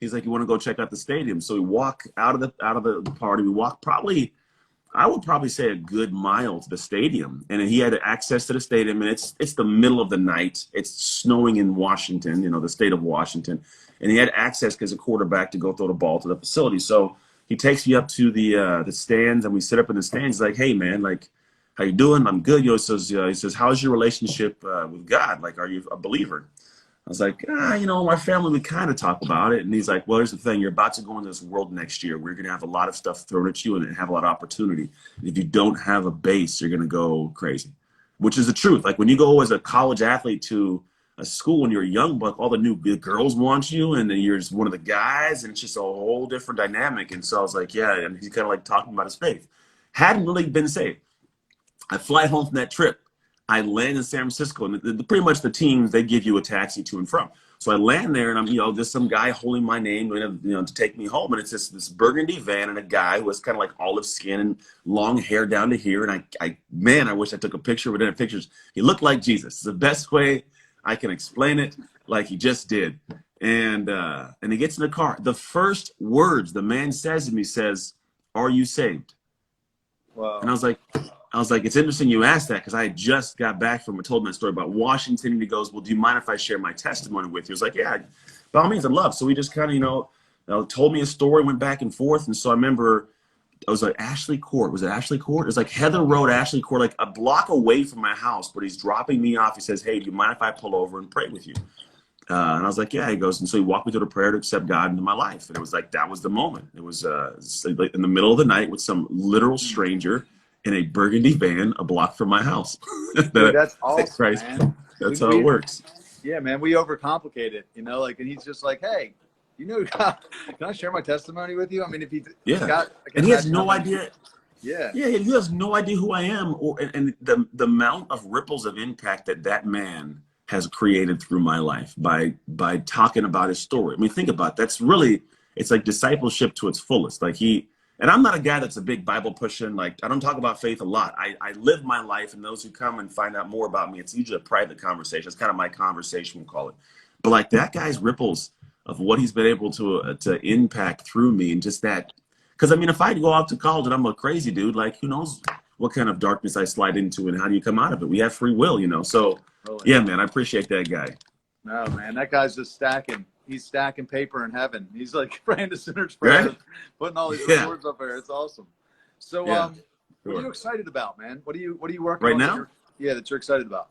He's like, you want to go check out the stadium? So we walk out of the party. We walk probably, I would probably say a good mile to the stadium. And then he had access to the stadium, and it's the middle of the night. It's snowing in Washington, you know, the state of Washington. And he had access as a quarterback to go throw the ball to the facility. So he takes me up to the stands, and we sit up in the stands. He's like, hey, man, like, how you doing? I'm good. You know, he says, how's your relationship with God? Like, are you a believer? I was like, you know, my family, we kind of talk about it. And he's like, well, here's the thing. You're about to go into this world next year. We're going to have a lot of stuff thrown at you and have a lot of opportunity. And if you don't have a base, you're going to go crazy, which is the truth. Like when you go as a college athlete to a school when you're a young buck, all the new girls want you, and then you're just one of the guys, and it's just a whole different dynamic. And so I was like, yeah. And he's kind of like talking about his faith. Hadn't really been saved. I fly home from that trip. I land in San Francisco, and pretty much the teams, they give you a taxi to and from. So I land there, and I'm, you know, just some guy holding my name, you know, to take me home. And it's this burgundy van, and a guy who has kind of like olive skin and long hair down to here. And man, I wish I took a picture. We didn't have pictures. He looked like Jesus. It's the best way I can explain it, like he just did. And he gets in the car. The first words the man says to me says, "Are you saved?" Wow. And I was like, it's interesting you asked that, because I had just got back from, I told my story about Washington, and he goes, well, do you mind if I share my testimony with you? I was like, yeah, by all means, I'd love. So we just kind of, you know, told me a story, went back and forth. And so I remember, I was like, Ashley Court. Was it Ashley Court? It was like Heather Road, Ashley Court, like a block away from my house, but he's dropping me off. He says, hey, do you mind if I pull over and pray with you? And I was like, yeah. He goes, and so he walked me through the prayer to accept God into my life. And it was like, that was the moment. It was like in the middle of the night with some literal stranger in a burgundy van a block from my house. Dude, that's awesome, man. That's how it works. Yeah, man, we overcomplicate it, you know, like, and he's just like, hey, you know, can I share my testimony with you? I mean, if he's got, and he has no idea. Yeah, he has no idea who I am, and the amount of ripples of impact that man has created through my life by talking about his story. I mean, think about it. That's really, it's like discipleship to its fullest. Like and I'm not a guy that's a big Bible pushing, like I don't talk about faith a lot. I live my life, and those who come and find out more about me, it's usually a private conversation. It's kind of my conversation, we'll call it. But like that guy's ripples of what he's been able to impact through me, and just that, because I mean, if I go out to college and I'm a crazy dude, like who knows what kind of darkness I slide into and how do you come out of it? We have free will, you know? So yeah, man, I appreciate that guy. No, man, that guy's just stacking. He's stacking paper in heaven. He's like praying to sinners' prayers, right? Putting all these rewards up there. It's awesome. So, what are you excited about, man? What are you working right on now? That you're excited about?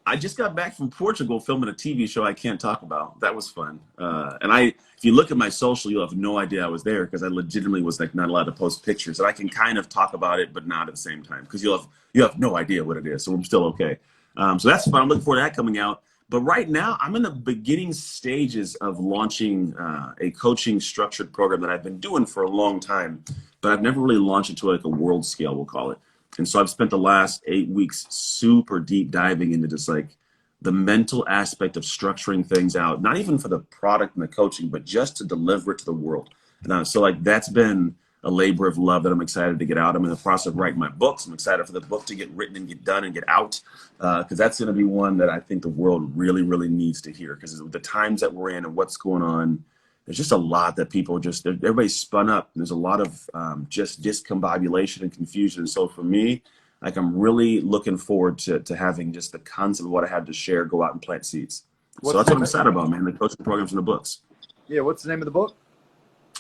I just got back from Portugal filming a TV show I can't talk about. That was fun. And if you look at my social, you'll have no idea I was there, because I legitimately was like not allowed to post pictures. And I can kind of talk about it, but not at the same time, because you have no idea what it is. So I'm still okay. So that's fun. I'm looking forward to that coming out. But right now, I'm in the beginning stages of launching a coaching structured program that I've been doing for a long time, but I've never really launched it to like a world scale, we'll call it. And so I've spent the last 8 weeks super deep diving into just like the mental aspect of structuring things out, not even for the product and the coaching, but just to deliver it to the world. And so like that's been a labor of love that I'm excited to get out. I'm in the process of writing my books. I'm excited for the book to get written and get done and get out, because that's going to be one that I think the world really, really needs to hear, because the times that we're in and what's going on, there's just a lot that people everybody's spun up. And there's a lot of just discombobulation and confusion. So for me, like I'm really looking forward to having just the concept of what I have to share go out and plant seeds. So that's what I'm excited about, man, the coaching programs and the books. Yeah, what's the name of the book?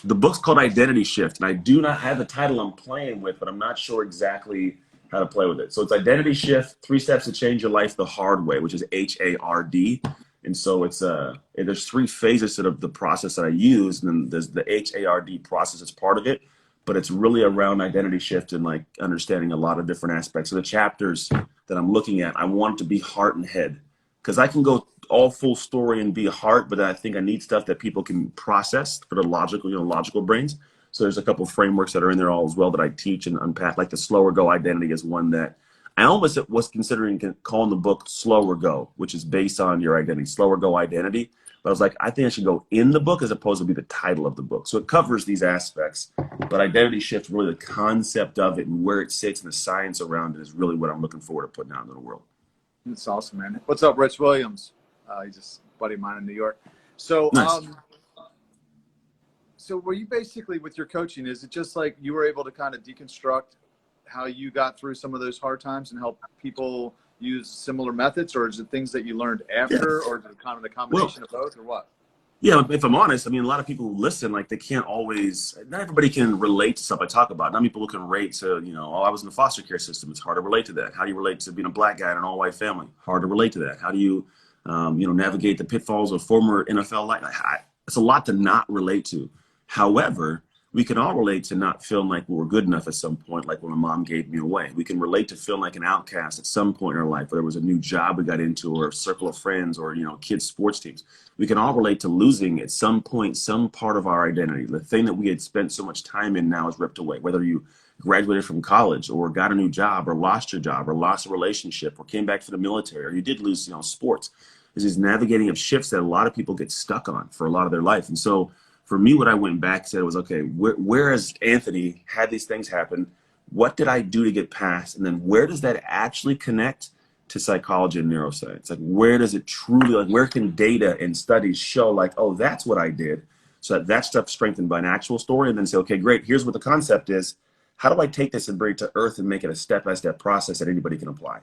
The book's called Identity Shift, and I do not have the title I'm playing with, but I'm not sure exactly how to play with it. So it's Identity Shift, 3 Steps to Change Your Life the Hard Way, which is HARD. And so it's there's 3 phases to the process that I use, and then there's the HARD process as part of it, but it's really around identity shift and like understanding a lot of different aspects. So the chapters that I'm looking at, I want to be heart and head, because I can go all full story and be a heart, but I think I need stuff that people can process for the logical brains. So there's a couple of frameworks that are in there all as well that I teach and unpack. Like the slower go identity is one that I almost was considering calling the book Slower Go, which is based on your identity, slower go identity. But I was like, I think I should go in the book as opposed to be the title of the book. So it covers these aspects, but identity shift, really the concept of it and where it sits and the science around it is really what I'm looking forward to putting out into the world. That's awesome, man. What's up, Rich Williams? He's just a buddy of mine in New York. So, nice. So were you basically, with your coaching, is it just like you were able to kind of deconstruct how you got through some of those hard times and help people use similar methods, or is it things that you learned after, or is it kind of a combination of both, or what? Yeah, if I'm honest, I mean, a lot of people who listen, like, they can't always, not everybody can relate to stuff I talk about. Not many people can relate to, you know, oh, I was in the foster care system. It's hard to relate to that. How do you relate to being a black guy in an all-white family? Hard to relate to that. How do you, you know, navigate the pitfalls of former NFL life? It's a lot to not relate to. However, we can all relate to not feeling like we were good enough at some point, like when my mom gave me away. We can relate to feeling like an outcast at some point in our life, whether it was a new job we got into or a circle of friends or, you know, kids' sports teams. We can all relate to losing at some point some part of our identity. The thing that we had spent so much time in now is ripped away, whether you graduated from college or got a new job or lost your job or lost a relationship or came back from the military or you did lose, you know, sports. There's these navigating of shifts that a lot of people get stuck on for a lot of their life. And so for me, what I went back and said was, okay, whereas Anthony had these things happen, what did I do to get past? And then where does that actually connect to psychology and neuroscience? Like, where does it truly, like, where can data and studies show, like, oh, that's what I did? So that stuff's strengthened by an actual story, and then say, okay, great, here's what the concept is. How do I take this and bring it to earth and make it a step-by-step process that anybody can apply?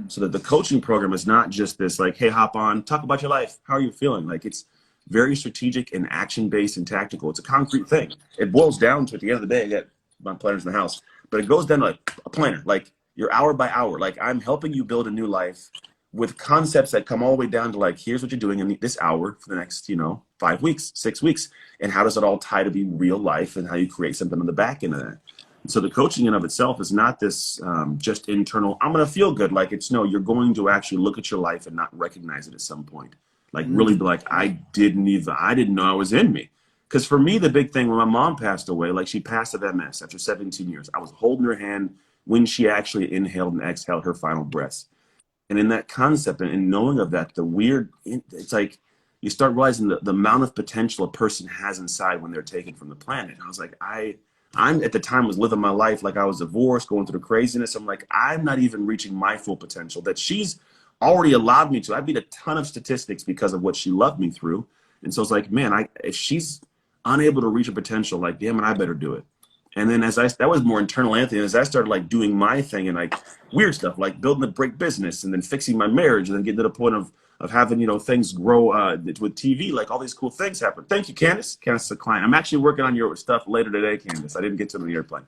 So that the coaching program is not just this, like, hey, hop on, talk about your life. How are you feeling? Like, it's very strategic and action-based and tactical. It's a concrete thing. It boils down to, at the end of the day, I got my planners in the house, but it goes down to like a planner, like you're hour by hour. Like, I'm helping you build a new life with concepts that come all the way down to, like, here's what you're doing in this hour for the next, you know, 5 weeks, 6 weeks. And how does it all tie to be real life and how you create something on the back end of that? And so the coaching in of itself is not this just internal, I'm going to feel good. Like, it's no, you're going to actually look at your life and not recognize it at some point. Like, really be like, I didn't know I was in me. Because for me, the big thing when my mom passed away, like, she passed of MS after 17 years. I was holding her hand when she actually inhaled and exhaled her final breaths. And in that concept and knowing of that, it's like you start realizing the amount of potential a person has inside when they're taken from the planet. And I was like, I'm at the time was living my life like I was divorced, going through the craziness. I'm like, I'm not even reaching my full potential that she's already allowed me to. I beat a ton of statistics because of what she loved me through. And so it's like, man, if she's unable to reach her potential, like, damn it, I better do it. And then that was more internal, Anthony, as I started, like, doing my thing and, like, weird stuff, like building a great business and then fixing my marriage and then getting to the point of having, you know, things grow with TV, like all these cool things happen. Thank you, Candace. Candace is a client. I'm actually working on your stuff later today, Candace. I didn't get to it on the airplane.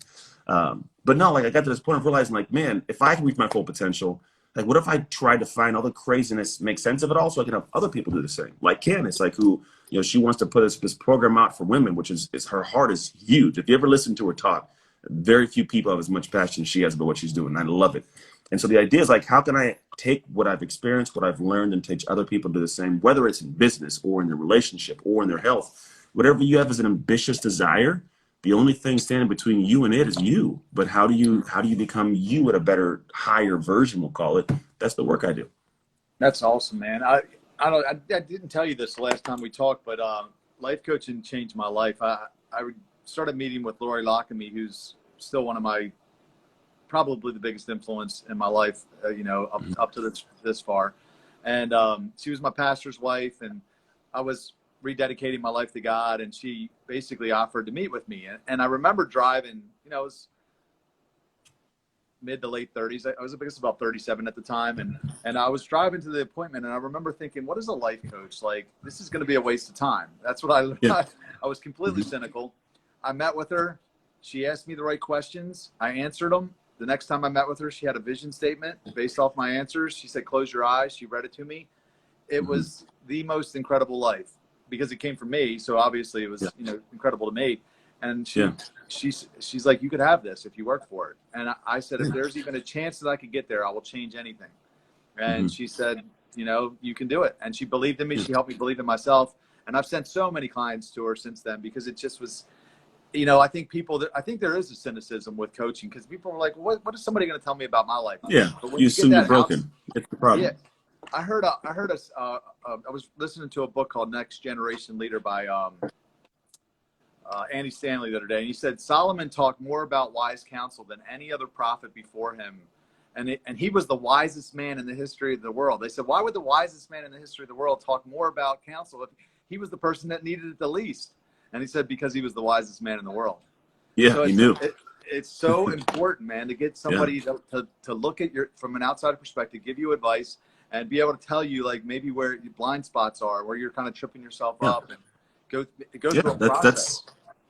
But no, like, I got to this point of realizing, like, man, if I can reach my full potential, like, what if I tried to find all the craziness, make sense of it all, so I can have other people do the same? Like Candace, like, who, you know, she wants to put this program out for women, which is her heart is huge. If you ever listen to her talk, very few people have as much passion as she has about what she's doing. I love it. And so the idea is, like, how can I take what I've experienced, what I've learned, and teach other people to do the same, whether it's in business or in their relationship or in their health, whatever you have as an ambitious desire. The only thing standing between you and it is you. But how do you become you at a better, higher version, we'll call it? That's the work I do. That's awesome, man. I didn't tell you this the last time we talked, but life coaching changed my life. I started meeting with Lori Lockamy, who's still one of my, probably the biggest influence in my life, you know, up to this far. And she was my pastor's wife, and I was rededicating my life to God, and she basically offered to meet with me. And I remember driving, you know, it was mid to late 30s. I was about 37 at the time. And I was driving to the appointment, and I remember thinking, what is a life coach? Like, this is going to be a waste of time. That's what I was completely cynical. I met with her. She asked me the right questions. I answered them. The next time I met with her, she had a vision statement based off my answers. She said, close your eyes. She read it to me. It was the most incredible life, because it came from me. So obviously it was, you know, incredible to me. And she's like, you could have this if you work for it. And I said, if there's even a chance that I could get there, I will change anything. And she said, you know, you can do it. And she believed in me. She helped me believe in myself. And I've sent so many clients to her since then, because it just was, you know, I think there is a cynicism with coaching, because people are like, what is somebody going to tell me about my life? Yeah. You assume you're broken. It's the problem. Yeah. I was listening to a book called Next Generation Leader by Andy Stanley the other day. And he said, Solomon talked more about wise counsel than any other prophet before him. And he was the wisest man in the history of the world. They said, why would the wisest man in the history of the world talk more about counsel if he was the person that needed it the least? And he said, because he was the wisest man in the world. Yeah, so he knew. It's so important, man, to get somebody to look at from an outsider perspective, give you advice, and be able to tell you like maybe where your blind spots are, where you're kind of tripping yourself up, and go through a process.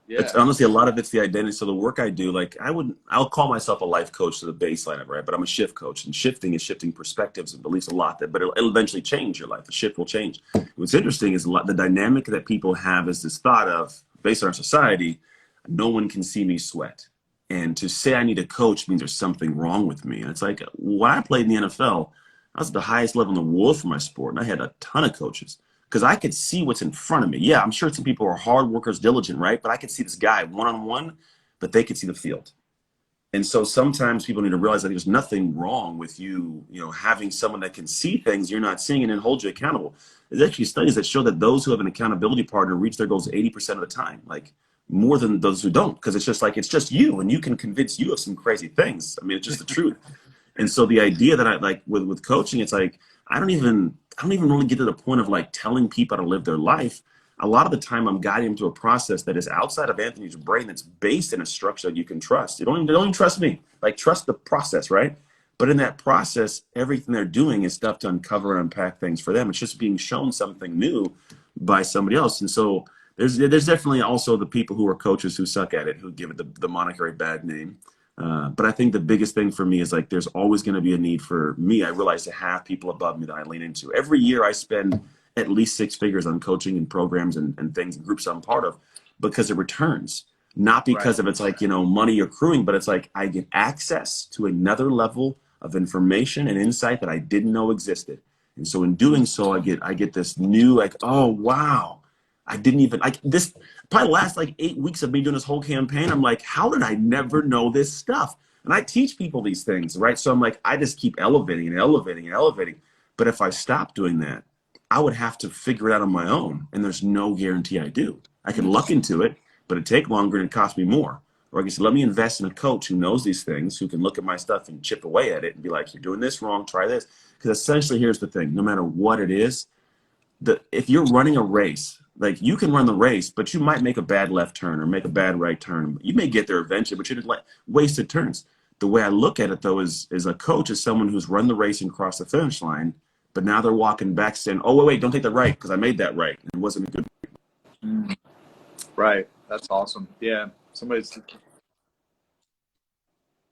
It's honestly, a lot of it's the identity. So the work I do, like I'll call myself a life coach to the baseline of it, right? But I'm a shift coach, and shifting is shifting perspectives and beliefs a lot. But it'll eventually change your life. The shift will change. What's interesting is the dynamic that people have is this thought of, based on our society, no one can see me sweat. And to say I need a coach means there's something wrong with me. And it's like, when I played in the NFL, I was at the highest level in the world for my sport, and I had a ton of coaches. Because I could see what's in front of me. Yeah, I'm sure some people are hard workers, diligent, right? But I could see this guy one-on-one, but they could see the field. And so sometimes people need to realize that there's nothing wrong with you, having someone that can see things you're not seeing and then hold you accountable. There's actually studies that show that those who have an accountability partner reach their goals 80% of the time, like more than those who don't, because it's just you, and you can convince you of some crazy things. I mean, it's just the truth. And so the idea that I like with coaching, it's like, I don't even really get to the point of like telling people how to live their life. A lot of the time I'm guiding them to a process that is outside of Anthony's brain, that's based in a structure that you can trust. You don't even trust me, like trust the process, right? But in that process, everything they're doing is stuff to uncover and unpack things for them. It's just being shown something new by somebody else. And so there's definitely also the people who are coaches who suck at it, who give it the moniker a bad name. But I think the biggest thing for me is like, there's always going to be a need for me. I realize to have people above me that I lean into. Every year I spend at least 6 figures on coaching and programs and things and groups I'm part of, because it returns, not because of it's like, money accruing, but it's like I get access to another level of information and insight that I didn't know existed. And so in doing so, I get this new, like, oh, wow. I didn't even this probably last like 8 weeks of me doing this whole campaign. I'm like, how did I never know this stuff? And I teach people these things, right? So I'm like, I just keep elevating and elevating and elevating. But if I stop doing that, I would have to figure it out on my own. And there's no guarantee I do. I can luck into it, but it'd take longer and it cost me more. Or I can say, let me invest in a coach who knows these things, who can look at my stuff and chip away at it and be like, you're doing this wrong, try this. Because essentially, here's the thing, no matter what it is, if you're running a race, like you can run the race, but you might make a bad left turn or make a bad right turn. You may get there eventually, but you're like wasted turns. The way I look at it though is a coach is someone who's run the race and crossed the finish line, but now they're walking back saying, oh, wait, don't take the right because I made that right. And it wasn't a good. Right. That's awesome. Yeah. Somebody's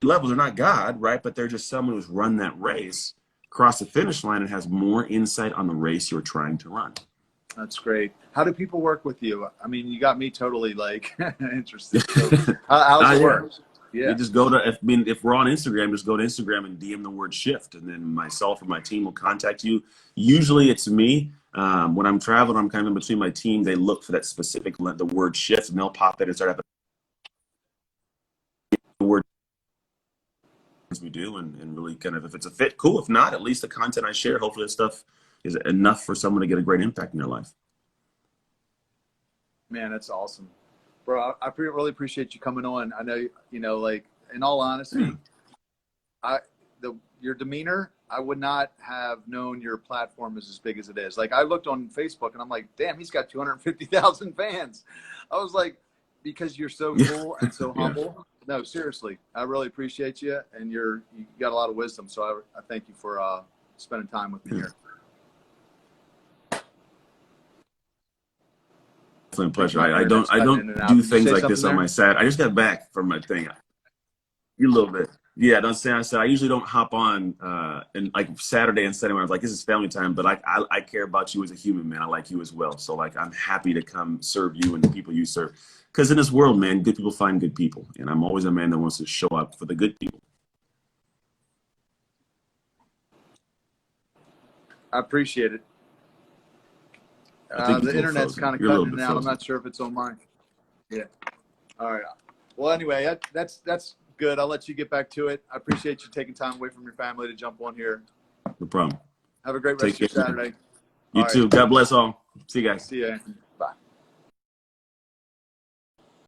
levels are not God, right? But they're just someone who's run that race, crossed the finish line, and has more insight on the race you're trying to run. That's great. How do people work with you? I mean, you got me totally like interested. So how's it work? Yeah. You just go to, if we're on Instagram, just go to Instagram and DM the word shift. And then myself or my team will contact you. Usually it's me. When I'm traveling, I'm kind of in between my team. They look for that specific, the word shift, and they'll pop in and start having the word we do. And really kind of, if it's a fit, cool. If not, at least the content I share, hopefully that stuff is enough for someone to get a great impact in their life. Man, that's awesome. Bro, I really appreciate you coming on. I know, like, in all honesty, your demeanor, I would not have known your platform is as big as it is. Like, I looked on Facebook and I'm like, damn, he's got 250,000 fans. I was like, because you're so cool and so humble. No, seriously, I really appreciate you, and you got a lot of wisdom. So I thank you for spending time with me here. Definitely a pleasure. I don't do things like this on my side. I just got back from my thing. You a little bit. Yeah, don't say I said I usually don't hop on and like Saturday and Sunday when I was like, this is family time, but I care about you as a human, man. I like you as well. So like I'm happy to come serve you and the people you serve. Because in this world, man, good people find good people. And I'm always a man that wants to show up for the good people. I appreciate it. The internet's kind of cutting it out. I'm not sure if it's on mine. Yeah. All right. Well, anyway, that's good. I'll let you get back to it. I appreciate you taking time away from your family to jump on here. No problem. Have a great rest of your Saturday. You too. God bless all. See you guys. See you.